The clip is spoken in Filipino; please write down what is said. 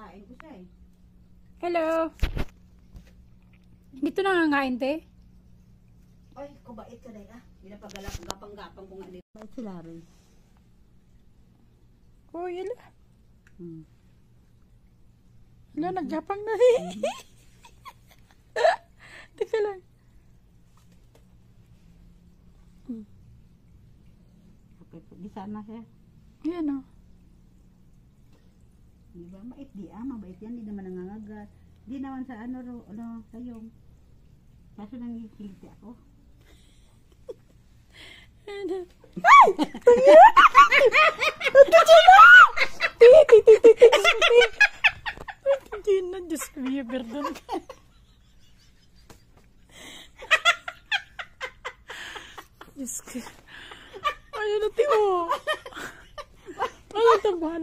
Pinapakain ko siya eh. Hello. Dito nangangain, te? Ay, kubait ka dahil ah. Pinapagapang-gapang ko nga dito. Bait sila rin. Oh, yala. Hmm. Wala, naggapang na eh. Teka lang. Okay, di sana siya. Yan o. Di ba? Mait di ah. Mabait yan. Di naman nangangagat. Di naman sa ano, sayong. Kaso nangikiliti ako. Ay! Hindi na, Diyos ko, perdon ka. Diyos ko. Ayun na, tiyo. Ano ito ba?